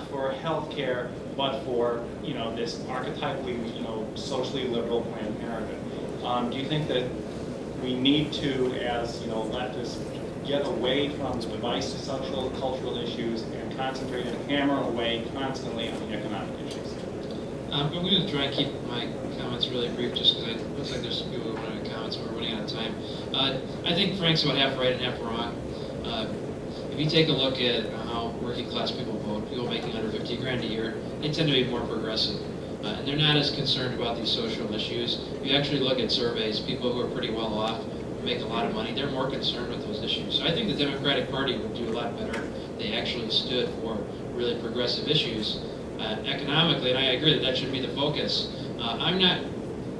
not for health care, but for, this archetypally, socially liberal Planned Parenthood. Do you think that we need to, as, leftists, get away from the divisive social, cultural issues and concentrate and hammer away constantly on the economic issues? I'm going to try and keep my comments really brief just because it looks like there's some people who want to comments and we're running out of time. I think Frank's about half right and half wrong. If you take a look at how working class people vote, people making under 50 grand a year, they tend to be more progressive. And they're not as concerned about these social issues. If you actually look at surveys, people who are pretty well off, make a lot of money, they're more concerned with those issues. So I think the Democratic Party would do a lot better if they actually stood for really progressive issues economically, and I agree that that should be the focus. I'm not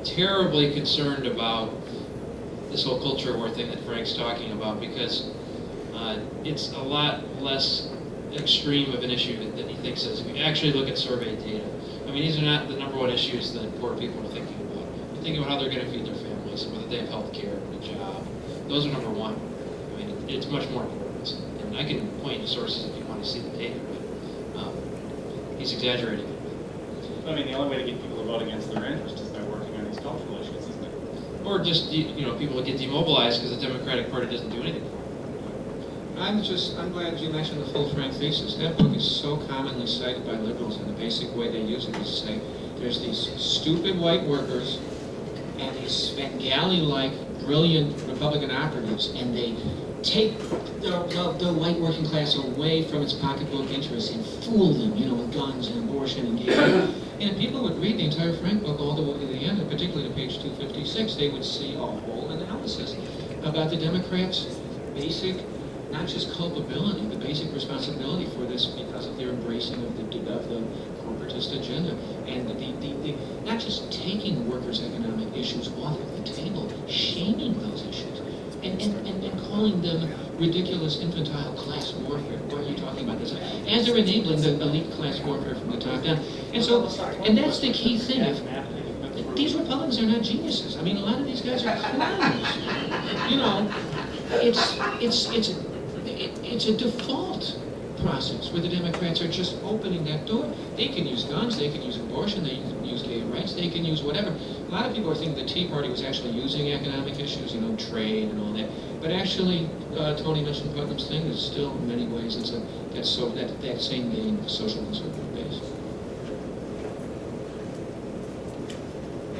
terribly concerned about this whole culture war thing that Frank's talking about because it's a lot less extreme of an issue than he thinks it is. If you actually look at survey data, I mean, these are not the number one issues that poor people are thinking about. They're thinking about how they're going to feed their families, whether they have health care, a job. Those are number one. I mean, it's much more important. And I can point you to sources if you want to see the data, but he's exaggerating. I mean, the only way to get people to vote against their interest is by working on these cultural issues, isn't it? Or just, people get demobilized because the Democratic Party doesn't do anything for them. I'm glad you mentioned the full Frank thesis. That book is so commonly cited by liberals, and the basic way they use it is to say there's these stupid white workers and these Svengali-like brilliant Republican operatives, and they take the white working class away from its pocketbook interests and fool them, with guns and abortion and gay. And people would read the entire Frank book all the way to the end, and particularly to page 256, they would see a whole analysis about the Democrats' basic, not just culpability, the basic responsibility for this because of their embracing of the corporatist agenda, and the not just taking workers' economic issues off of the table, shaming those issues, and calling them ridiculous infantile class warfare. What are you talking about this? As they're enabling the elite class warfare from the top down. And that's the key thing. These Republicans are not geniuses. I mean, a lot of these guys are clowns. It's a default process where the Democrats are just opening that door. They can use guns, they can use abortion, they can use gay rights, they can use whatever. A lot of people are thinking the Tea Party was actually using economic issues, trade and all that. But actually, Tony mentioned Putnam's thing. There's still, in many ways, that same game, social conservative base.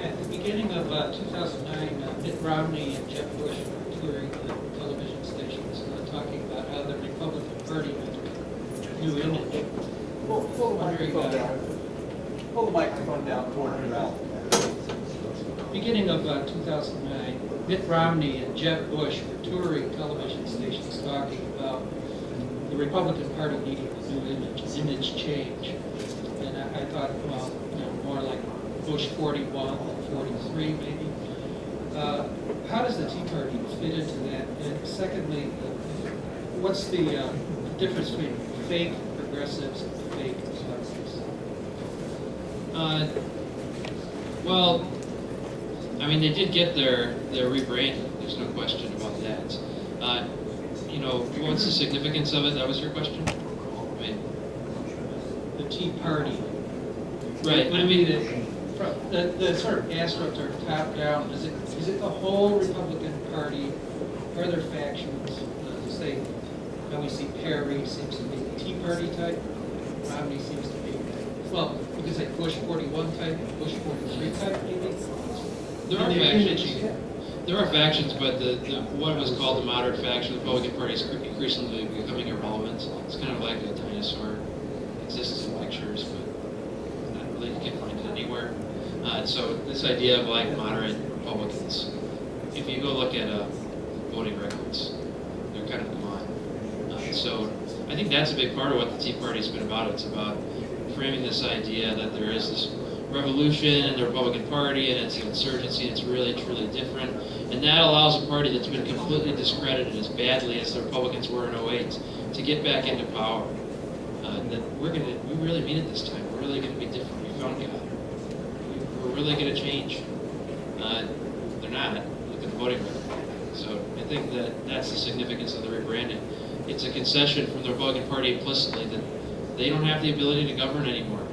At the beginning of 2009, Mitt Romney and Jeb Bush were touring the television stations talking about how the Republican Party had a new image. Pull the microphone down toward your mouth. Beginning of 2009, Mitt Romney and Jeb Bush were touring television stations talking about the Republican Party needing a new image change. And I thought, well, more like Bush 41 or 43 maybe. How does the Tea Party fit into that? And secondly, what's the difference between fake progressives and fake conservatives? Well, I mean, they did get their rebranding. There's no question about that. What's the significance of it? That was your question? I mean, The Tea Party. right. I mean, the sort of astroturf top down. Is it the whole Republican Party? Are there factions? Say, how we see Perry seems to be the Tea Party type. Romney seems to be, well, you could say Bush 41 type, Bush 43 type, maybe. there are factions. There are factions, but the what was called the moderate faction, the Republican Party, is increasingly becoming irrelevant. It's kind of like a dinosaur. It exists in pictures, but not really, you can't find it anywhere. So this idea of like moderate Republicans, if you go look at voting records, they're kind of gone. So I think that's a big part of what the Tea Party's been about. It's about framing this idea that there is this revolution in the Republican Party and it's an insurgency, and it's really truly different. And that allows a party that's been completely discredited as badly as the Republicans were in 08 to get back into power. That we really mean it this time. We're really going to be different. We found God. We're really going to change. They're not. Look at the voting record. So I think that that's the significance of the rebranding. It's a concession from the Republican Party implicitly that they don't have the ability to govern anymore.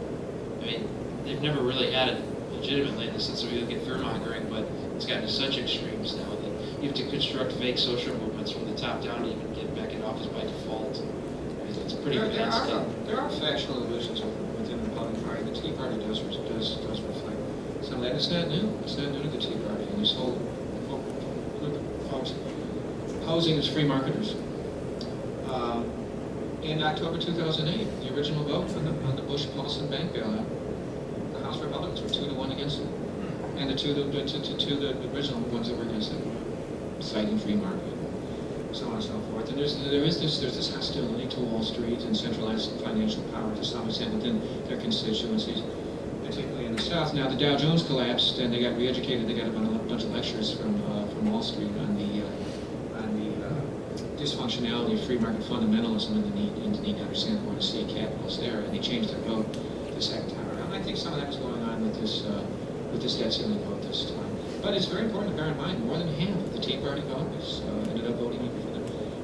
I mean, they've never really had it legitimately in the sense that we look at fear-mongering, but it's gotten to such extremes now that you have to construct fake social movements from the top down to even get back in office by default. It's pretty bad stuff. There are factional illusions within the Republican Party. The Tea Party does reflect some of that. It's not new. It's not new to the Tea Party. And this whole group of folks posing as free marketers. In October 2008, the original vote on the Bush-Paulson bank bailout, the House Republicans were 2-1 against it. And the original ones that were against it, citing free market, so on and so forth. And there's this hostility to Wall Street and centralized financial power to some extent within their constituencies, particularly in the South. Now the Dow Jones collapsed and they got re-educated. They got a bunch of lectures from Wall Street on the dysfunctionality of free market fundamentalism and the need to understand where the state capital is there. And they changed their vote the second time around. I think some of that was going on with this debt ceiling vote this time. But it's very important to bear in mind, more than half of the Tea Party voters ended up voting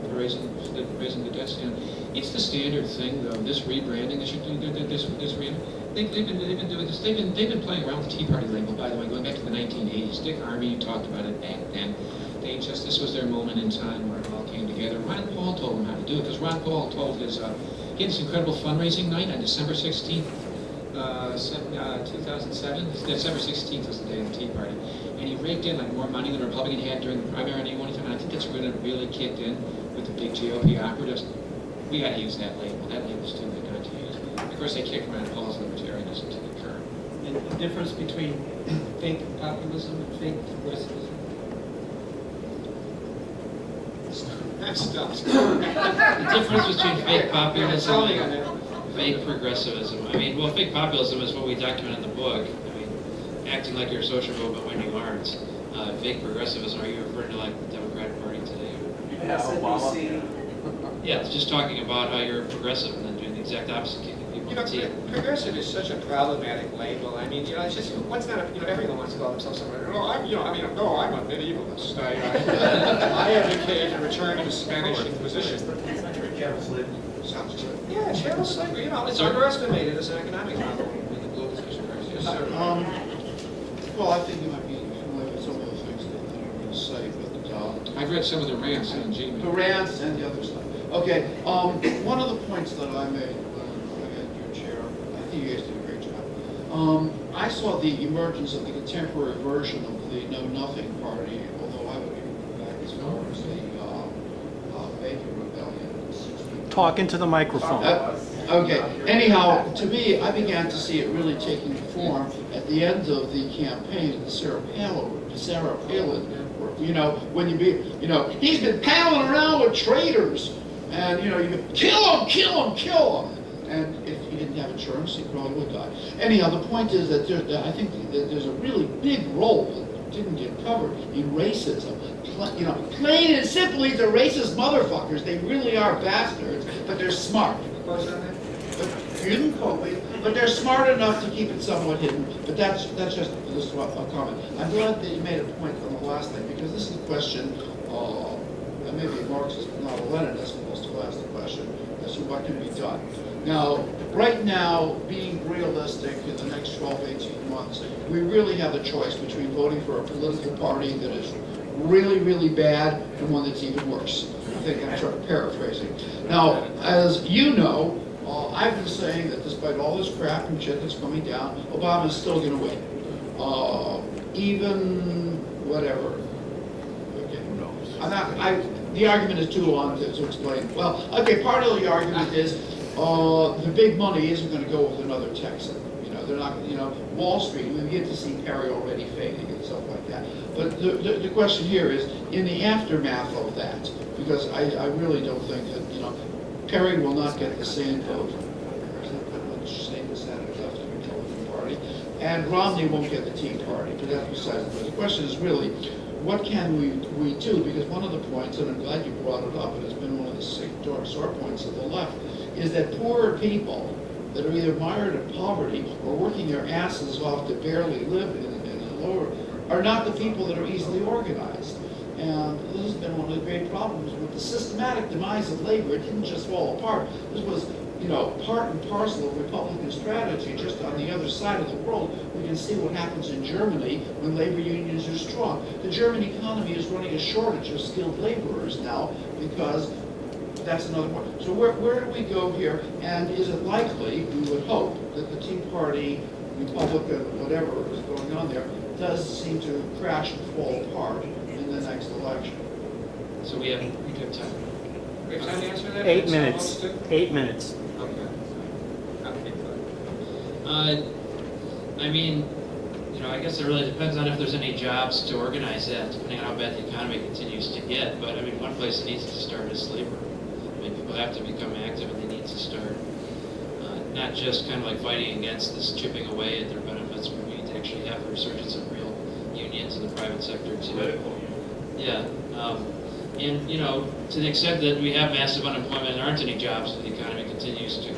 for raising the debt ceiling. It's the standard thing, though. This rebranding, they've been doing this. They've been playing around with the Tea Party label, by the way, going back to the 1980s. Dick Armey talked about it back then. This was their moment in time where it all came together. Ron Paul told them how to do it, because Ron Paul told he had this incredible fundraising night on December 16th. 2007. December 16th was the day of the Tea Party, and he raked in like more money than the Republican had during the primary any one time. And I think that's when it really kicked in with the big GOP operatives. We got to use that label. That label's too good not to use. Of course, they kicked Ron Paul's libertarianism to the curb. And the difference between fake populism and fake progressivism. That's stuff. The difference between fake populism and fake progressivism. I mean, well, fake populism is what we document in the book. I mean, acting like you're a social movement when you aren't. Fake progressivism, are you referring to like the Democratic Party today? Yeah, Obama. Yeah, it's just talking about how you're progressive and then doing the exact opposite, kicking people You know, in the teeth. progressive is such a problematic label. I mean, it's just, what's not, everyone wants to call themselves something. No, I'm a medievalist. I advocate a return to the Spanish Inquisition. Sounds good. Yeah, chattel slavery, it's underestimated as an economic model in the globalization crisis. Yes, sir. Well, I think you might be familiar with some of the things that I'm going to say, but I've read some of the rants on Gmail. the rants and the other stuff. Okay, one of the points that I made when I got your chair, I think you guys did a great job. I saw the emergence of the contemporary version of the Know Nothing Party, although I would even go back as far as the Bacon Rebellion. Talk into the microphone. Okay. Anyhow, to me, I began to see it really taking form at the end of the campaign of the Sarah Palin. When he's been palling around with traitors, and you can kill him. And if he didn't have insurance, he probably would die. Anyhow, the point is that I think that there's a really big role that didn't get covered in racism. Plain and simply, they're racist motherfuckers. They really are bastards, but they're smart. You didn't quote me, but they're smart enough to keep it somewhat hidden. But that's just a comment. I'm glad that you made a point on the last thing, because this is a question, and maybe a Marxist, not a Leninist, supposed to ask the question as to what can be done. Now, right now, being realistic in the next 12, 18 months, we really have the choice between voting for a political party that is really, really bad and one that's even worse. I think I'm sort of paraphrasing. Now, as you know, I've been saying that despite all this crap and shit that's coming down, Obama's still going to win. Even whatever. Okay. Who knows? The argument is too long to explain. Well, okay, part of the argument is the big money isn't going to go with another Texan. They're not, Wall Street, we get to see Perry already fading and stuff like that. But the question here is, in the aftermath of that, because I really don't think that, Perry will not get the same vote. There's not that much same senators left in the Republican Party. And Romney won't get the Tea Party, but that's besides the point. The question is really, what can we do? Because one of the points, and I'm glad you brought it up, and it's been one of the sore points of the left, is that poorer people that are either mired in poverty or working their asses off to barely live in the lower, are not the people that are easily organized. And this has been one of the great problems with the systematic demise of labor. It didn't just fall apart. This was part and parcel of Republican strategy. Just on the other side of the world, we can see what happens in Germany when labor unions are strong. The German economy is running a shortage of skilled laborers now because that's another point. So where do we go here? And is it likely, we would hope, that the Tea Party, Republican, whatever is going on there, does seem to crash and fall apart in the next election? So we have time. We have time to answer that? 8 It's minutes. almost 8 minutes. Okay. Okay, good. I mean, I guess it really depends on if there's any jobs to organize that, depending on how bad the economy continues to get. But I mean, one place that needs to start is labor. I mean, people have to become active, and they need to start not just kind of like fighting against this chipping away at their benefits, but we need to actually have a resurgence of real unions in the private sector too. Political. Yeah. And to the extent that we have massive unemployment and there aren't any jobs, and the economy continues to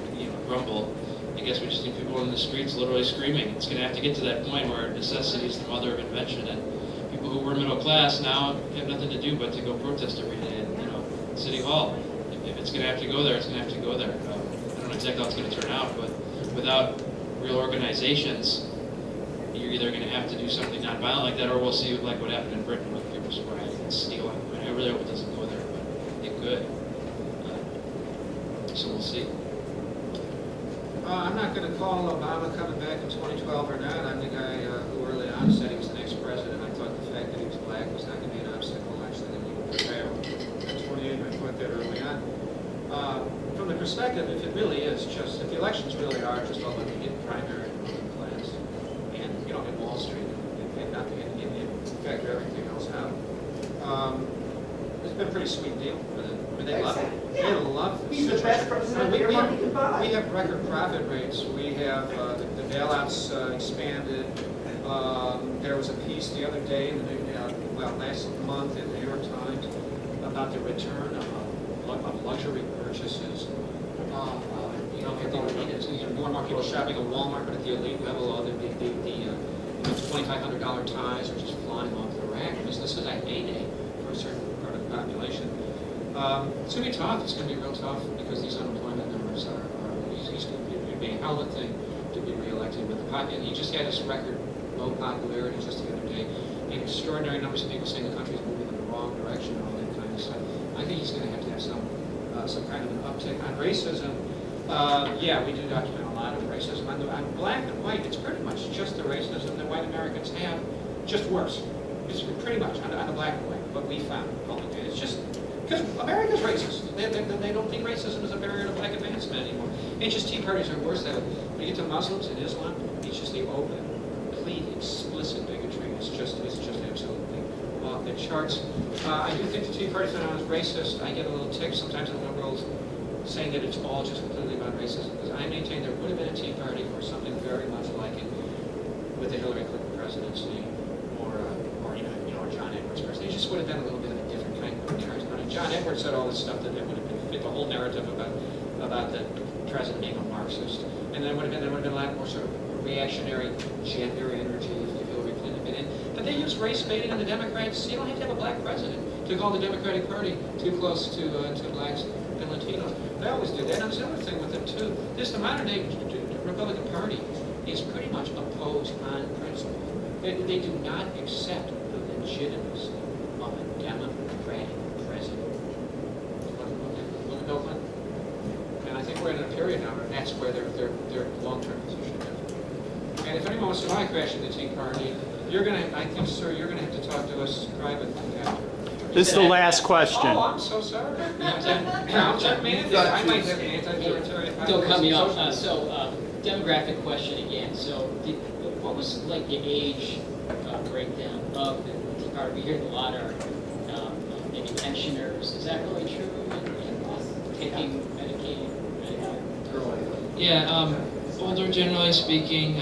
crumble, I guess we just need people in the streets literally screaming. It's going to have to get to that point where necessity is the mother of invention, and people who were middle class now have nothing to do but to go protest every day at City Hall. If it's going to have to go there, it's going to have to go there. I don't know exactly how it's going to turn out, but without real organizations, you're either going to have to do something nonviolent like that, or we'll see like what happened in Britain with people rioting and stealing. I really hope it doesn't go there, but it could. So we'll see. I'm not going to call Obama coming back in 2012 or not. I'm the guy who early on said he was the next president. I thought the fact that he was black was not going to be an obstacle. Actually, that he would prevail. At 28, I thought that early on. From the perspective, if it really is just, if the elections really are just all about the hidden primary and the middle class, and in Wall Street, and not in fact everything else out, it's been a pretty sweet deal for them. I mean, they love it. They love this. He's the best president their money can buy. We have record profit rates. We have the bailouts expanded. There was a piece the other day, last month in the New York Times about the return of luxury purchases. More and more people shopping at Walmart, but at the elite level, the $2,500 ties are just flying off the rack. This is a heyday for a certain part of the population. It's going to be tough. It's going to be real tough because these unemployment numbers are it'd be a hell of a thing to be reelected with. He just had this record low popularity just the other day. And extraordinary numbers of people saying the country's moving in the wrong direction and all that kind of stuff. I think he's going to have some kind of an uptick on racism. Yeah, we do document a lot of racism. On black and white, it's pretty much just the racism that white Americans have, just worse. It's pretty much on the black and white, what we found. It's just because America's racist. They don't think racism is a barrier to black advancement anymore. It's just Tea Parties are worse than it. When you get to Muslims and Islam, it's just the open, complete, explicit bigotry. It's just absolutely off the charts. I do think the Tea Party's been on as racist. I get a little tick sometimes at liberals saying that it's all just completely about racism, because I maintain there would have been a Tea Party or something very much like it with the Hillary Clinton presidency or John Edwards presidency. It just would have been a little bit of a different kind of narrative. John Edwards said all this stuff that it would have been fit the whole narrative about the president being a Marxist, and there would have been a lot more sort of reactionary gender energy if Hillary Clinton had been in. But they use race baiting, and the Democrats. You don't have to have a black president to call the Democratic Party too close to blacks and Latinos. They always do that. And there's another thing with them too. The modern day Republican Party is pretty much opposed on principle. They do not accept the legitimacy of a Democratic president. Look at Bill Clinton. And I think we're in a period now where that's where their long-term position is. And if anyone wants to buy crashing the Tea Party, I think, sir, you're gonna have to talk to us privately after. This is the last question. Oh, I'm so sorry. I might have an anti-authoritarian. Don't cut me off. Demographic question again. So, what was like the age breakdown of the Tea Party? We hear a lot are maybe pensioners. Is that really true? And taking Medicaid? Yeah, older generally speaking.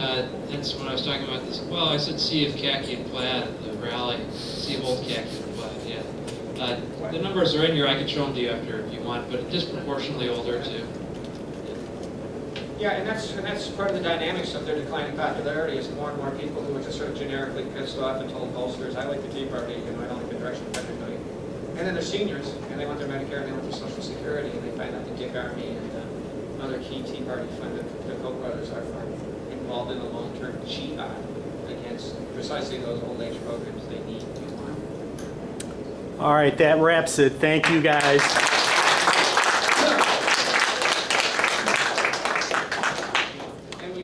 That's when I was talking about this. Well, I said sea of khaki and plaid at the rally. Sea of old khaki and plaid, yeah. The numbers are in here. I can show them to you after if you want, but disproportionately older too. Yeah, and that's part of the dynamics of their declining popularity is more and more people who are just sort of generically pissed off and told pollsters, I like the Tea Party, I don't like the direction of everybody. And then they're seniors, and they want their Medicare, and they want their Social Security, and they find out the gig army, other key Tea Party funded, the Koch brothers are involved in a long-term jihad against precisely those old age programs they need. All right, that wraps it. Thank you, guys.